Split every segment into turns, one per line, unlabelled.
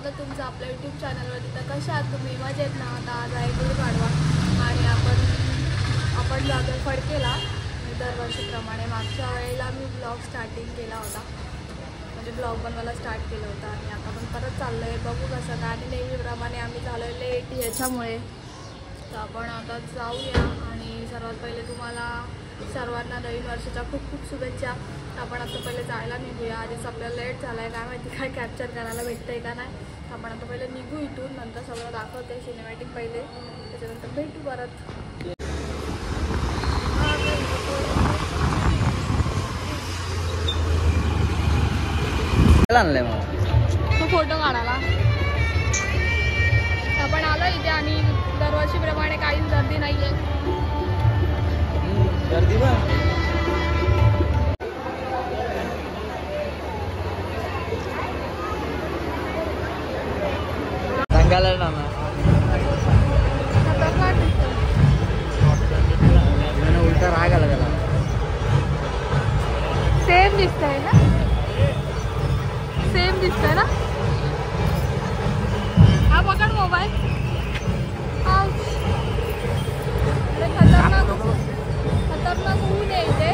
स्वागत तुमचं आपल्या यूट्यूब चॅनलवरती। तर कशा आहात तुम्ही? मजेत ना? आता आज आहे गुढीपाडवा आणि आपण जातो फडकेला दरवर्षीप्रमाणे। मागच्या वेळेला मी ब्लॉग स्टार्टिंग केला होता, म्हणजे ब्लॉग बनवायला स्टार्ट केलं होतं आणि आता पण परत चाललं आहे। बघू कसं काय। आणि नेहमीप्रमाणे आम्ही झालो लेट याच्यामुळे, तर आपण आता जाऊया। आणि सर्वात पहिले तुम्हाला सर्वांना नवीन वर्षाच्या खूप खूप शुभेच्छा। आपण आता पहिले जायला निघूया। आधीच आपल्याला लेट झाला आहे, काय माहिती काय कॅप्चर करायला भेटतंय का नाही। आपण आता पहिले निघू इथून, नंतर सगळं दाखवते सिनेमॅटिक पहिले, त्याच्यानंतर भेटू परत। तो फोटो काढायला आपण आलो इथे आणि दरवर्षीप्रमाणे काहीच गर्दी नाहीये।
गर्दी बा सांगायला ना उलटा राग आला त्याला।
सेम दिसतंय ना, सेम दिसतंय ना। हा पकड मोबाईल। अरे खतरनाक खतरनाक ऊन आहे इथे।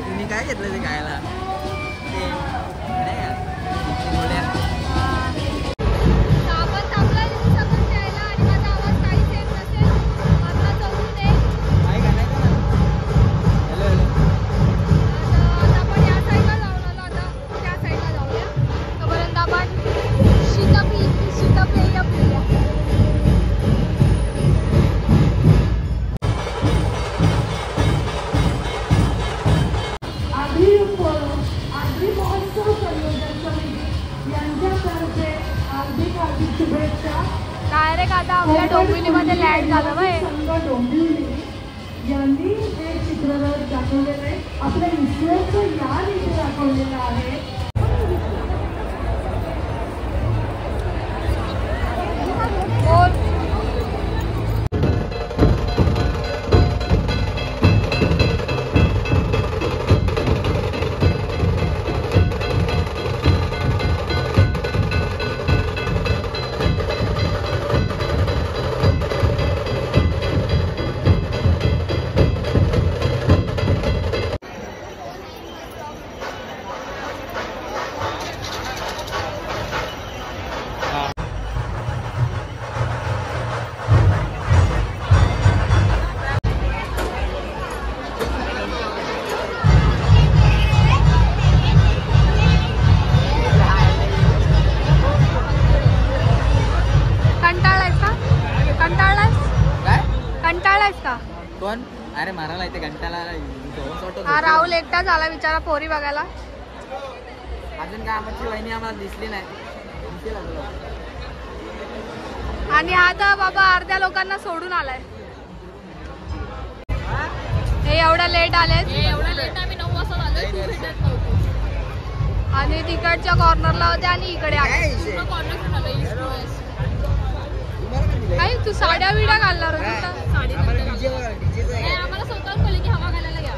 तुम्ही काय घेतलं ते खायला?
डायरेक्ट आता आपल्या डोंबिवलीमध्ये लँड झालं बाय।
यांनी हे चित्ररथ दाखवलेलं आहे, आपल्या ईश्वरचं ज्ञान इथे दाखवलेलं आहे।
कंटाळलायस का?
कोण? अरे मारायला इथे घंटाला
हा राहुल एकटाच आला बिचारा पोरी बघायला.
अजून काय आमची वहिनी आम्हाला दिसली नाही.
आणि हा तर बाबा अर्ध्या लोकांना सोडून आलाय. हे एवढा लेट आले.
एवढा लेट आम्ही 9 वाजता आलो. तू भेटत नव्हती.
आणि तिकडच्या कॉर्नरला होते आणि इकडे आले.
पूर्ण कॉर्नर आलो ईस्ट टू वेस्ट.
काय तू साड्या विड्या घालणार होती का?
साडी आम्हाला स्वतःच कळले की हवा घालायला घ्या.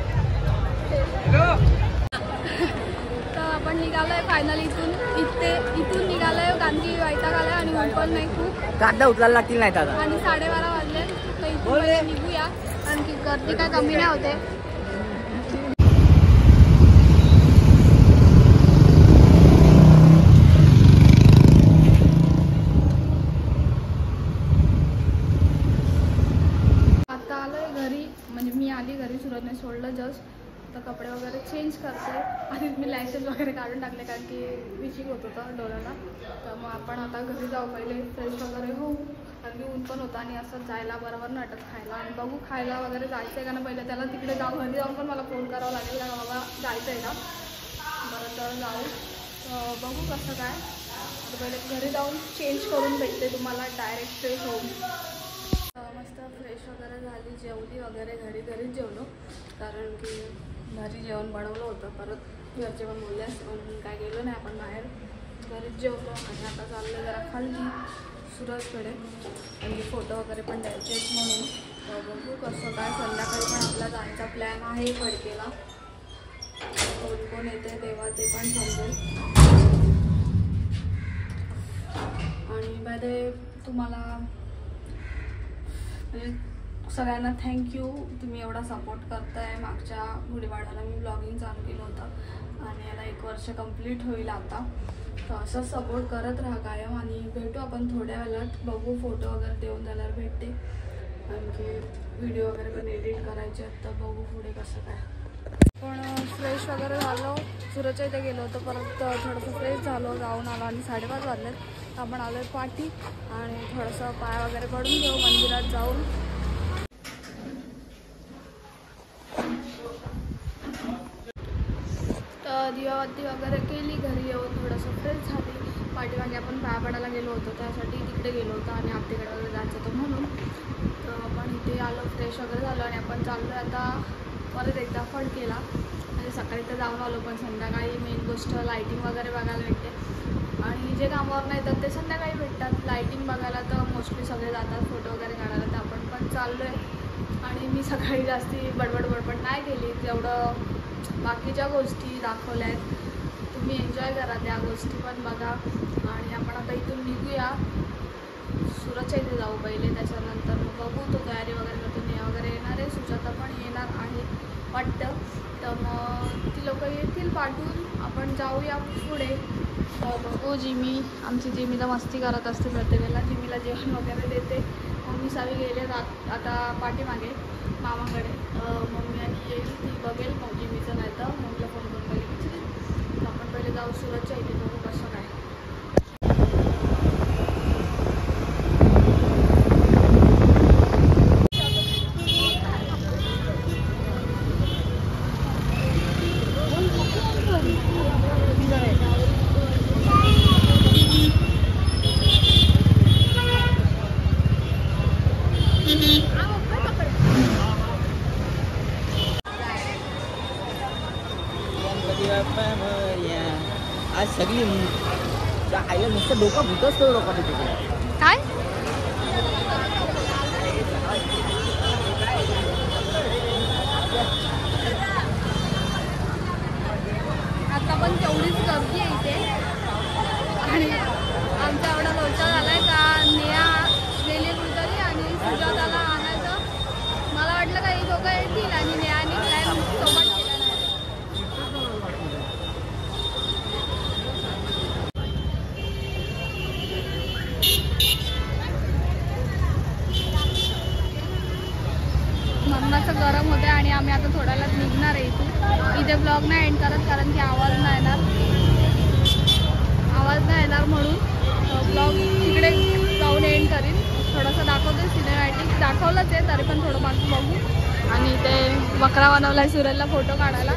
तर आपण निघालोय फायनली इथून निघालोय. गांधी वैताग आलाय आणि ऊन पण नाही खूप.
कांदा उचलायला लागतील नाही दादा.
आणि 12:30 वाजले. तर इथून निघूया कारण की गर्दी काय कमी नाही होते. आता आलोय घरी. म्हणजे मी आली घरी. सुरतने सोडलं जस्ट. तर कपडे वगैरे चेंज करते. आणि मी लॅशेस वगैरे काढून टाकले कारण की विचिंग होत होतं डोळ्याला. तर मग आपण आता घरी जाऊ. पहिले फ्रेश वगैरे होऊ कारण की ऊन पण होतं आणि असं जायला बरोबर नाटक खायला. आणि बघू खायला वगैरे जायचं आहे का ना. पहिले त्याला तिकडे जाऊ. घरी जाऊन पण मला फोन करावा लागेल का बाबा जायचं आहे का. बरं तर जाऊ. बघू कसं काय. तर पहिले घरी जाऊन चेंज करून भेटते तुम्हाला डायरेक्ट फ्रेश होऊन. मस्त फ्रेश वगैरे झाली. जेवली वगैरे घरीच जेवलो कारण की घरी जेवण बनवलं होतं. परत घरचे पण बोलले असते म्हणून काय गेलो नाही आपण बाहेर. घरीच जेवलो आणि आता चाललं जरा खाल्ली सुरजकडे. म्हणजे फोटो वगैरे पण द्यायचे म्हणून. तर बघू कसं काय. संध्याकाळी पण आपला जायचा प्लॅन आहे फडकेला. कोण कोण येते तेव्हा ते पण समजेल. आणि मध्ये तुम्हाला म्हणजे सगळ्यांना थँक्यू. तुम्ही एवढा सपोर्ट करताय. मागच्या गुढीपाडव्याला मी ब्लॉगिंग चालू केलं होतं आणि याला 1 वर्ष कंप्लीट होईल आता. तर असंच सपोर्ट करत राहा कायम. आणि भेटू आपण थोड्या वेळात. बघू फोटो वगैरे देऊन झाल्यावर भेटते. आणखी व्हिडिओ वगैरे पण एडिट करायचे आहेत. तर बघू पुढे कसं काय. पण फ्रेश वगैरे झालो. सुरतच्या इथे गेलो होतो. परत थोडंसं फ्रेश झालो. जाऊन आलो आणि 5:30 वाजलेत. आपण आलो आहे पाठी आणि थोडंसं पाय वगैरे पडून घेऊ मंदिरात जाऊन. तर दिवाबत्ती वगैरे केली. घरी येऊन थोडंसं फ्रेश झाली. पाठीमागे आपण पाया पडायला गेलो होतो त्यासाठी तिकडे गेलो होतो आणि आत्तेकडे वगैरे जायचं होतं म्हणून. तर आपण इथे आलो फ्रेश वगैरे झालो आणि आपण चाललो आता परत एकदा फडकेला. म्हणजे सकाळी तर जाऊन आलो पण संध्याकाळी मेन गोष्ट लायटिंग वगैरे बघायला भेटते. आणि जे कामावर नाही येतात ते संध्याकाळी भेटतात. लायटिंग बघायला तर मोस्टली सगळे जातात फोटो वगैरे काढायला. तर आपण पण चाललो आहे. आणि मी सकाळी जास्ती बडबड नाही केली. जेवढं बाकीच्या गोष्टी दाखवल्या आहेत तुम्ही एन्जॉय करा त्या गोष्टी पण बघा. आणि आपण आता इथून निघूया. सुरतच्या इथे जाऊ पहिले. त्याच्यानंतर मग बघू तो तयारी वगैरे करतो. नेहा वगैरे येणार आहे. सुजाता पण येणार आहे वाटतं. तर मग ती लोक येतील पाठवून. आपण जाऊया पुढे. बघू. जिमी आमची जिमी तर मस्ती करत असते प्रत्येक वेळेला. जिमीला जेवण वगैरे देते. मम्मी सावी गेले आता पाठीमागे मामाकडे. मम्मी आणि येईल ती बघेल मग जिमीचं. नाही तर मम्मीला फोन करून बघेल. तर आपण पहिले जाऊ सुरतच्या इथे. बघू कसं काय.
आज सगळी आईला नुसतं डोकं भुतच तो लोक तिथे
काय आता पण तेवढीच गर्दी आहे इथे. आणि आमचा एवढा लोचा झालाय का नेहा गेली कुठतरी आणि सुजाताला आणायचं. मला वाटलं काही दोघं येतील आणि नेहाने प्लॅन सोबत केला नाही. मरणाचं गरम होतं आणि आम्ही आता थोड्याला निघणार आहे इथून. इथे ब्लॉग नाही एंड करत कारण की आवाज नाही येणार म्हणून ब्लॉग तिकडे जाऊन एंड करीन. थोडंसं दाखवते सिनेमॅटिक दाखवलंच आहे तरी पण थोडं बाकी बघू. आणि इथे बकरा बनवलाय सुरेलला फोटो काढायला.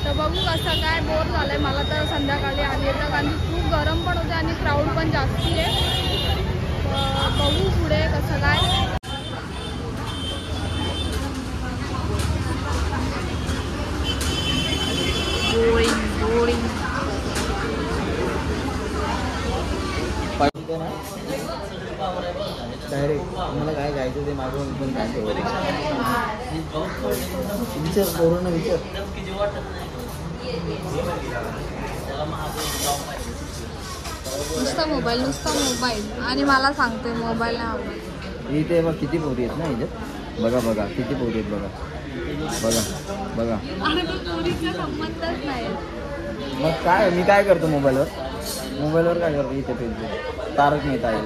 तर बघू कसं काय. बोर झालंय मला तर संध्याकाळी आली येतं कारण की खूप गरम पण होते आणि क्राऊड पण जास्ती आहे. बघू पुढे कसं काय. बोरिंग
डायरेक्ट मला काय घ्यायचं ते मागून पण काय विचार कोरोना विचार.
नुसता मोबाईल आणि मला सांगते मोबाईल नाही आवडत.
इथे बघ किती पोरी आहेत ना इथे. बघा किती पोरी आहेत बघा.
अरे पण पोरीचा संबंधच नाही.
मग काय मी काय करतो मोबाईलवर काय करतो. इथे पेज तारक मेहता आहे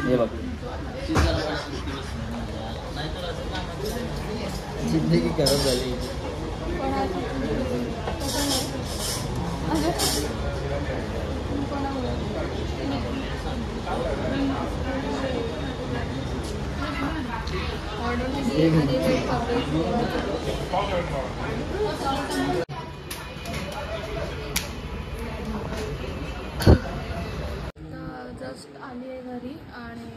हे बघ. जिंदगी खराब झाली.
जस्ट आली आहे घरी आणि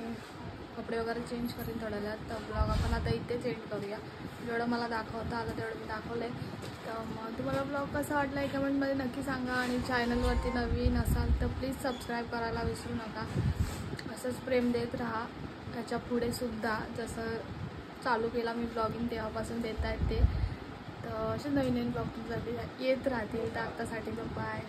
कपडे वगैरे चेंज करेन थोड्या वेळात. तर ब्लॉग आपण आता इथेच एंड करूया. जेवढं मला दाखवता आलं तेवढं मी दाखवलं आहे. तर मग तुम्हाला ब्लॉग कसा वाटला आहे कमेंटमध्ये नक्की सांगा. आणि चॅनलवरती नवीन असाल तर प्लीज सबस्क्राईब करायला विसरू नका. असंच प्रेम देत राहा त्याच्या पुढे सुद्धा. जसं चालू केला मी ब्लॉगिंग तेव्हापासून देत आहेत ते. तर असे नवीन ब्लॉग तुमच्यासाठी येत राहतील. तर आत्तासाठी बाय.